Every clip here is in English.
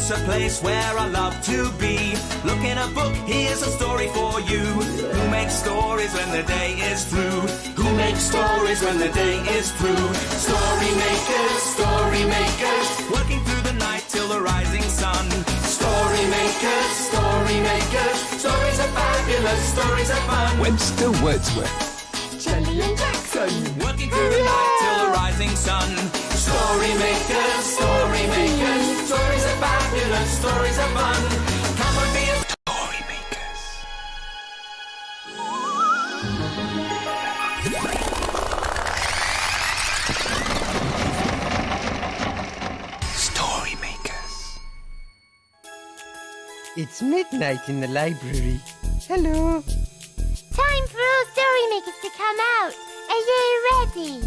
It's a place where I love to be. Look in a book, here's a story for you. Who makes stories when the day is through? Who makes stories when the day is through? Story makers, working through the night till the rising sun. Story makers, stories are fabulous, stories are fun. Webster Wordsworth. Jelly and Jackson, working through the night till the rising sun. Story makers, stories are fabulous, stories are fun. Come and be a story makers. Story makers. It's midnight in the library. Hello. time for all story makers to come out. Are you ready?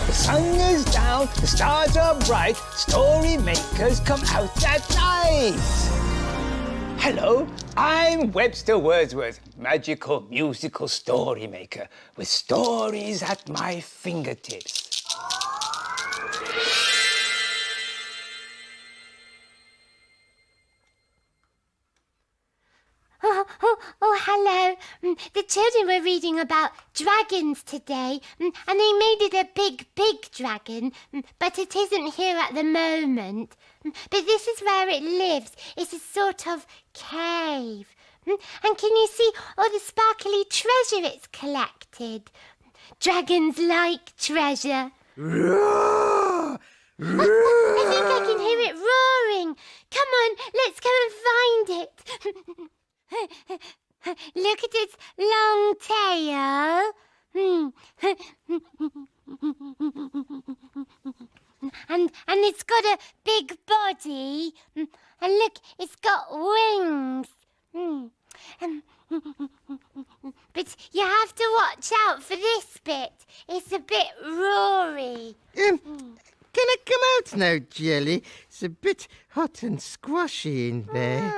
The sun is down, the stars are bright, story makers come out at night. Hello, I'm Webster Wordsworth, magical musical story maker with stories at my fingertips. Oh, hello. The children were reading about dragons today, and they made it a big, big dragon, but it isn't here at the moment. But this is where it lives. It's a sort of cave. And can you see all the sparkly treasure it's collected? Dragons like treasure. Roar! Roar! I think I can hear it roaring. Come on, let's go and find it. Look at its long tail. And it's got a big body. And look, it's got wings. But you have to watch out for this bit. It's a bit roary. Can I come out now, Jelly? It's a bit hot and squashy in there.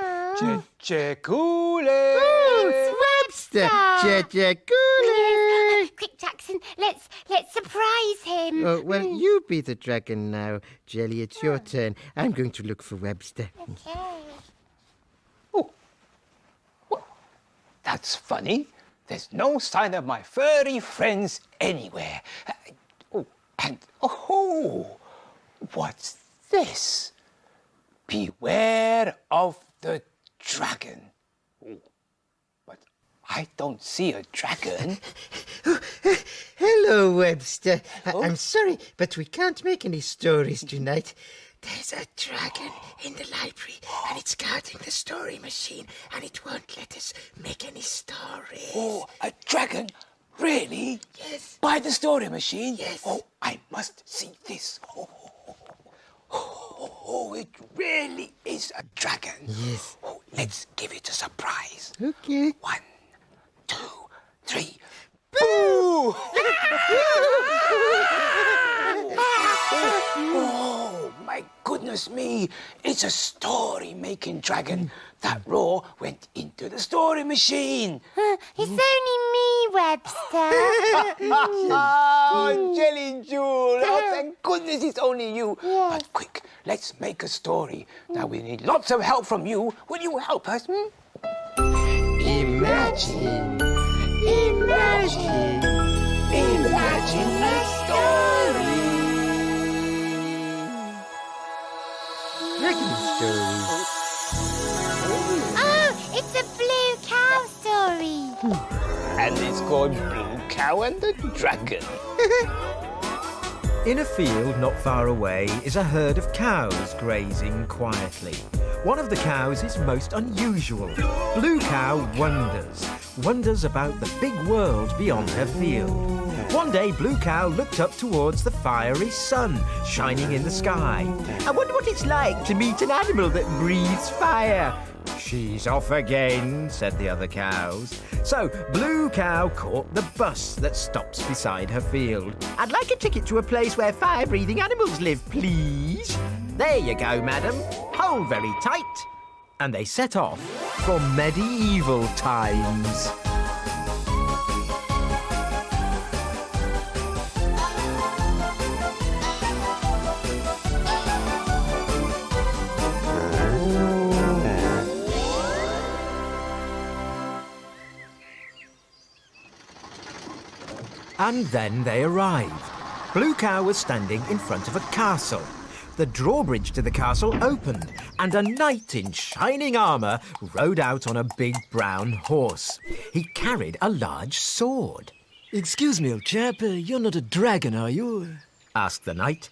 Cool. Oh, it's Webster! Cool. Yes. Quick, Jackson, let's surprise him. Oh, well, you be the dragon now, Jelly. It's your turn. I'm going to look for Webster. Okay. Oh, well, that's funny. There's no sign of my furry friends anywhere. What's this? Beware of the dragon. Oh, but I don't see a dragon. Hello, Webster. I'm sorry, but we can't make any stories tonight. There's a dragon in the library, and it's guarding the story machine, and it won't let us make any stories. Oh, a dragon? Really? Yes. By the story machine? Yes. Oh, I must see this. Oh, it really is a dragon. Yes. Oh, let's give it a surprise. Okay. 1, 2, 3. Boo! Oh, my goodness me. It's a story-making dragon. That roar went into the story machine. It's only me, Webster. Oh, Jelly Jewel. Oh, thank goodness it's only you. Yes. But quick, let's make a story. Now we need lots of help from you. Will you help us? Imagine a story. dragon story. Oh, it's a blue cow story. And it's called Blue Cow and the Dragon. In a field not far away is a herd of cows grazing quietly. One of the cows is most unusual. Blue Cow wonders about the big world beyond her field. One day, Blue Cow looked up towards the fiery sun shining in the sky. I wonder what it's like to meet an animal that breathes fire. She's off again, said the other cows. So Blue Cow caught the bus that stops beside her field. I'd like a ticket to a place where fire-breathing animals live, please. There you go, madam. Hold very tight. And they set off for medieval times. And then they arrived. Blue Cow was standing in front of a castle. The drawbridge to the castle opened, and a knight in shining armour rode out on a big brown horse. He carried a large sword. Excuse me, old chap, you're not a dragon, are you? Asked the knight.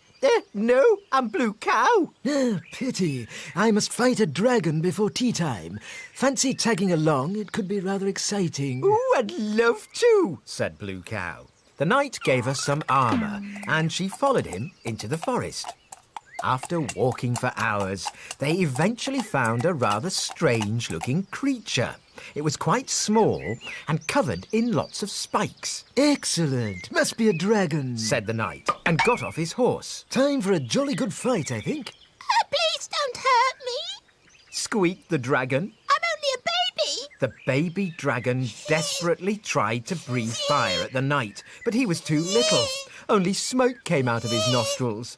No, I'm Blue Cow. Pity. I must fight a dragon before tea time. Fancy tagging along, it could be rather exciting. Ooh, I'd love to, said Blue Cow. The knight gave her some armour, and she followed him into the forest. After walking for hours, they eventually found a rather strange-looking creature. It was quite small and covered in lots of spikes. Excellent. Must be a dragon, said the knight, and got off his horse. Time for a jolly good fight, I think. Please don't hurt me. Squeaked the dragon. I'm only a baby. The baby dragon desperately tried to breathe fire at the knight, but he was too little. Only smoke came out of his nostrils.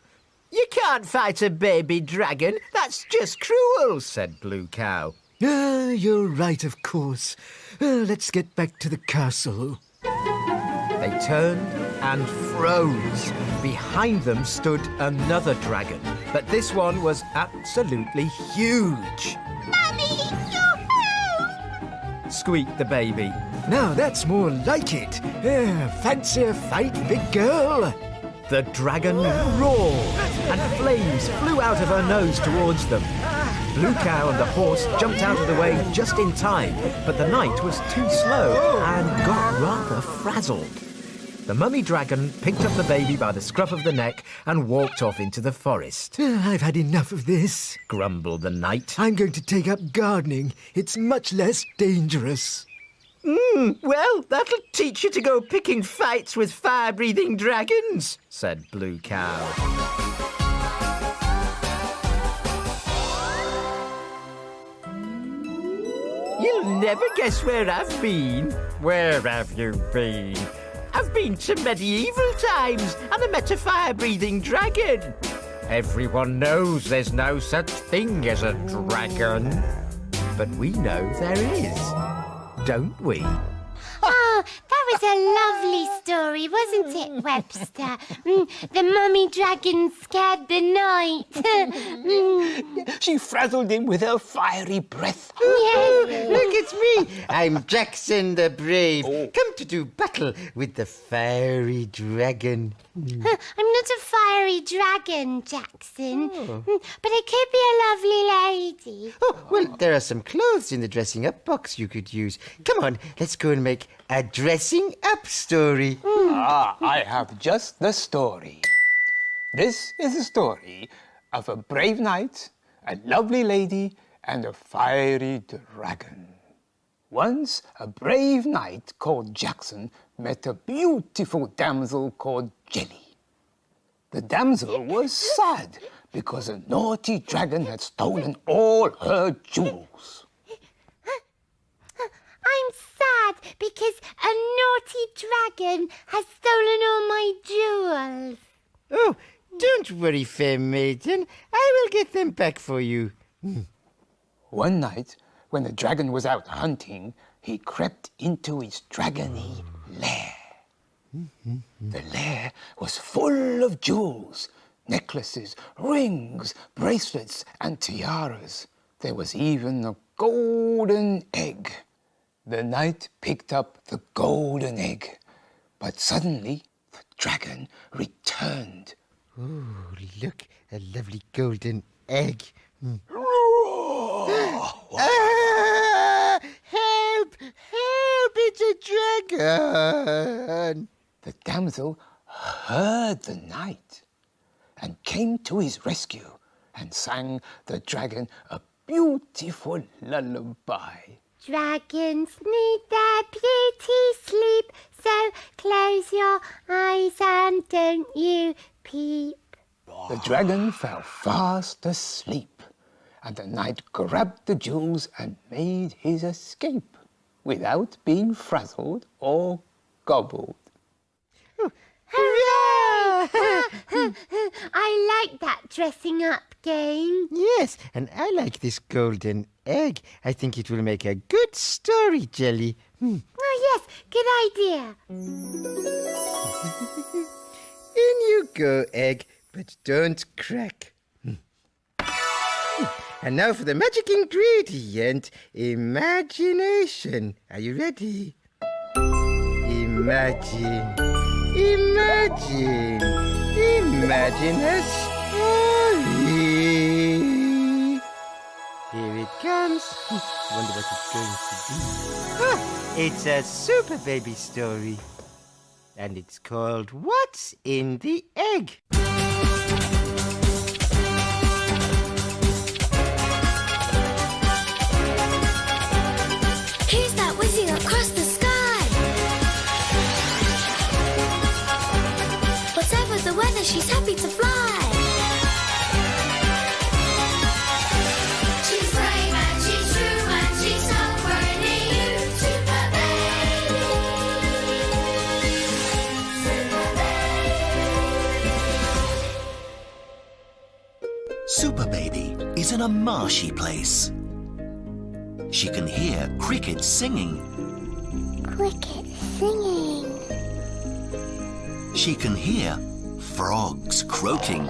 You can't fight a baby dragon. That's just cruel, said Blue Cow. You're right, of course. Let's get back to the castle. They turned and froze. Behind them stood another dragon, but this one was absolutely huge. Mummy, yoo-hoo! Squeaked the baby. Now that's more like it. Fancy a fight, big girl? The dragon roared, and flames flew out of her nose towards them. Blue Cow and the horse jumped out of the way just in time, but the knight was too slow and got rather frazzled. The mummy dragon picked up the baby by the scruff of the neck and walked off into the forest. I've had enough of this, grumbled the knight. I'm going to take up gardening. It's much less dangerous. Well, that'll teach you to go picking fights with fire-breathing dragons, said Blue Cow. You'll never guess where I've been. Where have you been? I've been to medieval times and I met a fire-breathing dragon. Everyone knows there's no such thing as a dragon. But we know there is, don't we? Oh, that was a lovely story, wasn't it, Webster? The mummy dragon scared the knight. She frazzled him with her fiery breath. Yes. Look, it's me. I'm Jackson the Brave, come to do battle with the fiery dragon. I'm not a fiery dragon, Jackson, but I could be a lovely lady. Oh, well, there are some clothes in the dressing up box you could use. Come on, let's go and make a dressing up story. I have just the story. This is the story of a brave knight, a lovely lady, and a fiery dragon. Once, a brave knight called Jackson met a beautiful damsel called Jelly. The damsel was sad because a naughty dragon had stolen all her jewels. I'm sad because a naughty dragon has stolen all my jewels. Oh, don't worry, fair maiden. I will get them back for you. One night, when the dragon was out hunting, he crept into his dragony lair. The lair was full of jewels, necklaces, rings, bracelets, and tiaras. There was even a golden egg. The knight picked up the golden egg, but suddenly the dragon returned. Oh, look, a lovely golden egg. Help! Help! It's a dragon! The damsel heard the knight and came to his rescue and sang the dragon a beautiful lullaby. Dragons need their beauty sleep, so close your eyes and don't you peep. The dragon fell fast asleep, and the knight grabbed the jewels and made his escape without being frazzled or gobbled. Hurrah! I like that dressing up game. Yes, and I like this golden egg. I think it will make a good story, Jelly. Oh, yes, good idea. In you go, egg, but don't crack. And now for the magic ingredient, imagination. Are you ready? Imagine a story. Here it comes. Wonder what it's going to be. Ah, it's a super baby story. And it's called What's in the Egg? Who's that whizzing across the sky? Whatever the weather, she's happy to fly. She's brave and she's true and she's so worthy. Super baby. Super Baby is in a marshy place. She can hear crickets singing. Cricket singing. She can hear frogs croaking.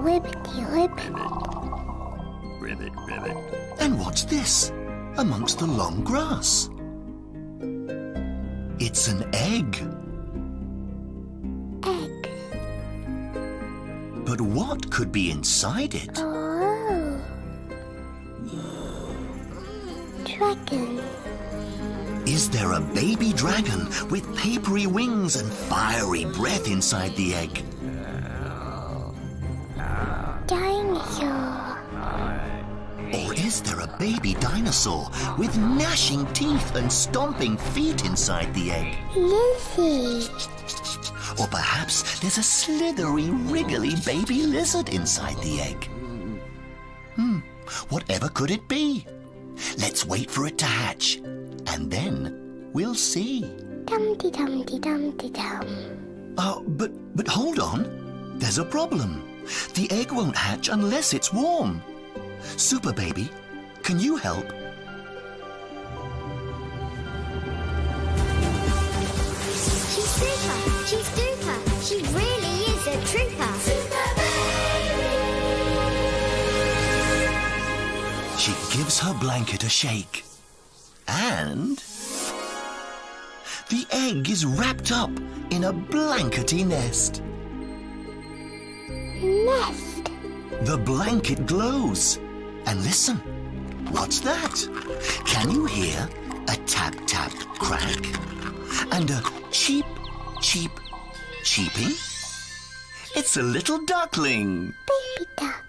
Ribbity ribbit. And what's this amongst the long grass? It's an egg. Egg. But what could be inside it? Oh. Dragon. Is there a baby dragon with papery wings and fiery breath inside the egg? Dinosaur. Or is there a baby dinosaur with gnashing teeth and stomping feet inside the egg? Lizzie. Or perhaps there's a slithery, wriggly baby lizard inside the egg. Whatever could it be? Let's wait for it to hatch, and then we'll see. Dum-de-dum-de-dum-de-dum. But hold on. There's a problem. The egg won't hatch unless it's warm. Super Baby, can you help? She's super, she's duper, she really is a trooper. Super baby. She gives her blanket a shake. And the egg is wrapped up in a blankety nest. Nest. The blanket glows. And listen, what's that? Can you hear a tap, tap, crack? And a cheep, cheep, cheeping? It's a little duckling. Baby duck.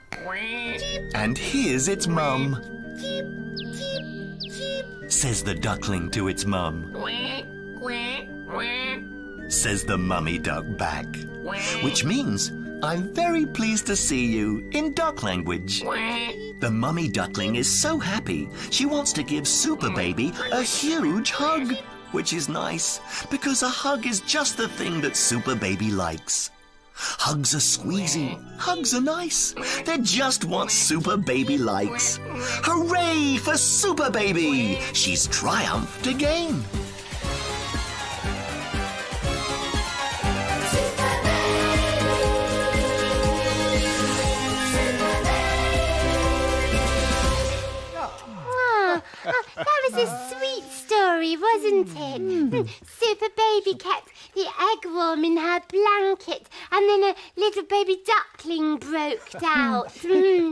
And here's its mum. Says the duckling to its mum. Says the mummy duck back. Which means, I'm very pleased to see you in duck language. The mummy duckling is so happy, she wants to give Super Baby a huge hug. Which is nice, because a hug is just the thing that Super Baby likes. Hugs are squeezy, hugs are nice. They're just what Super Baby likes. Hooray for Super Baby! She's triumphed again. That was a sweet story, wasn't it? Super Baby kept the egg warm in her blanket, and then a little baby duckling broke out.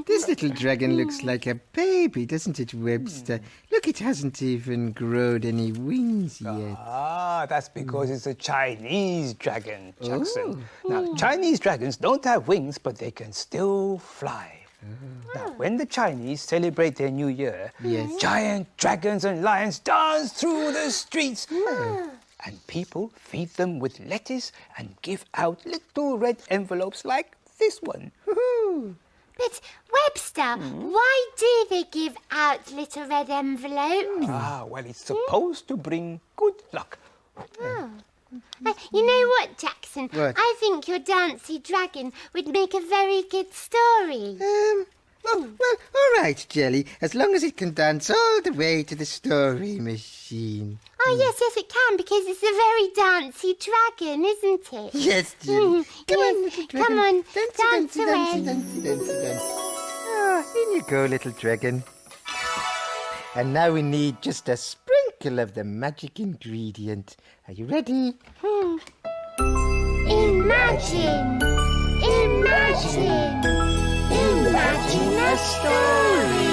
This little dragon looks like a baby, doesn't it, Webster? Look, it hasn't even grown any wings yet. Ah, that's because it's a Chinese dragon, Jackson. Now, Chinese dragons don't have wings, but they can still fly. Now, when the Chinese celebrate their New Year, giant dragons and lions dance through the streets. And people feed them with lettuce and give out little red envelopes like this one. But, Webster, why do they give out little red envelopes? Ah, well, it's supposed to bring good luck. You know what, Jackson? What? I think your Dancy Dragon would make a very good story. Well, all right, Jelly, as long as it can dance all the way to the story machine. Oh, yes, it can, because it's a very dancey dragon, isn't it? Yes, Jelly. Come on, little dragon. Come on, dance away. Dance. Ah, in you go, little dragon. And now we need just a sprinkle of the magic ingredient. Are you ready? Imagine a story.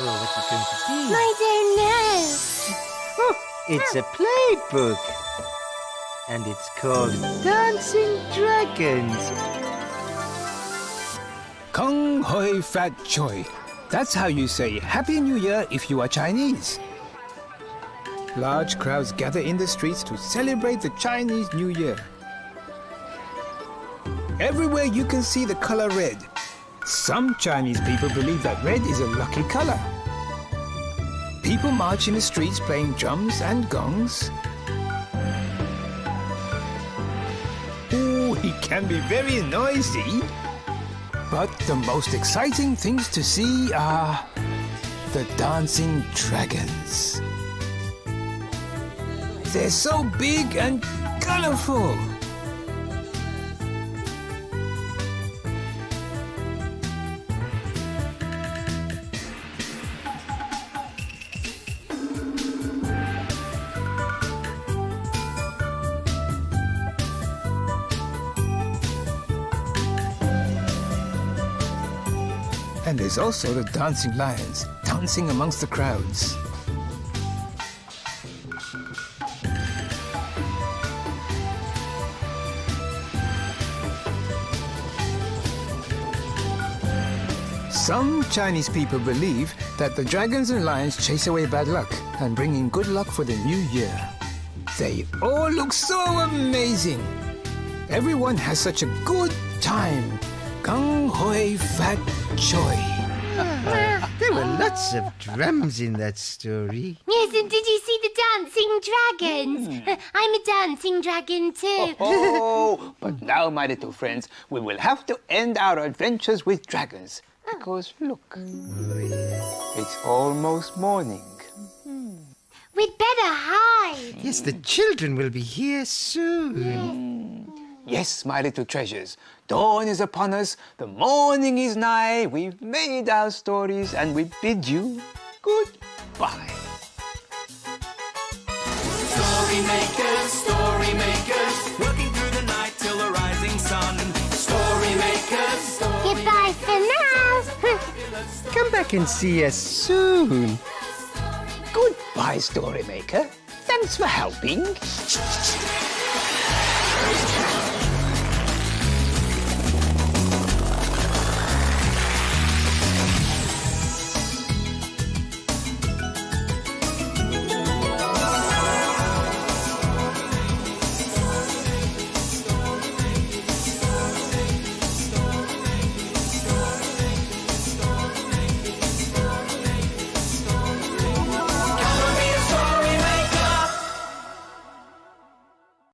Oh, what's it going to be? I don't know. Oh, it's a playbook. And it's called Dancing Dragons. Kung Hoi Fat Choi. That's how you say Happy New Year if you are Chinese. Large crowds gather in the streets to celebrate the Chinese New Year. Everywhere you can see the color red. Some Chinese people believe that red is a lucky color. People march in the streets playing drums and gongs. Ooh, he can be very noisy. But the most exciting things to see are the dancing dragons. They're so big and colorful. And there's also the dancing lions, dancing amongst the crowds. Some Chinese people believe that the dragons and lions chase away bad luck and bring in good luck for the new year. They all look so amazing. Everyone has such a good time. Kung Hoi Fat Choi. There were lots of drums in that story. Yes, and did you see the dancing dragons? I'm a dancing dragon too. Oh, but now, my little friends, we will have to end our adventures with dragons. Because, look, it's almost morning. We'd better hide. Yes, the children will be here soon. Yes, my little treasures, dawn is upon us, the morning is nigh, we've made our stories, and we bid you goodbye. Story makers, working through the night till the rising sun. Story makers, Goodbye for now. Come back and see us soon. Goodbye, Story Maker. Thanks for helping.